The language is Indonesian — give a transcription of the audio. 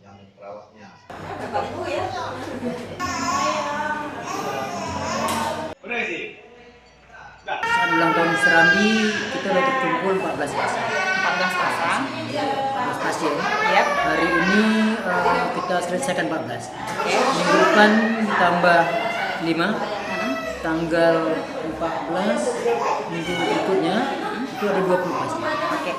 yang perawatnya. Saat ulang tahun Serambi kita udah terkumpul 14 pasang. 14 pasang. 14 pasien. Yap. Hari ini kita selesaikan 14. Oke. Minggu depan tambah 5. Tanggal 14 minggu berikutnya itu ada 20 pasien. Oke.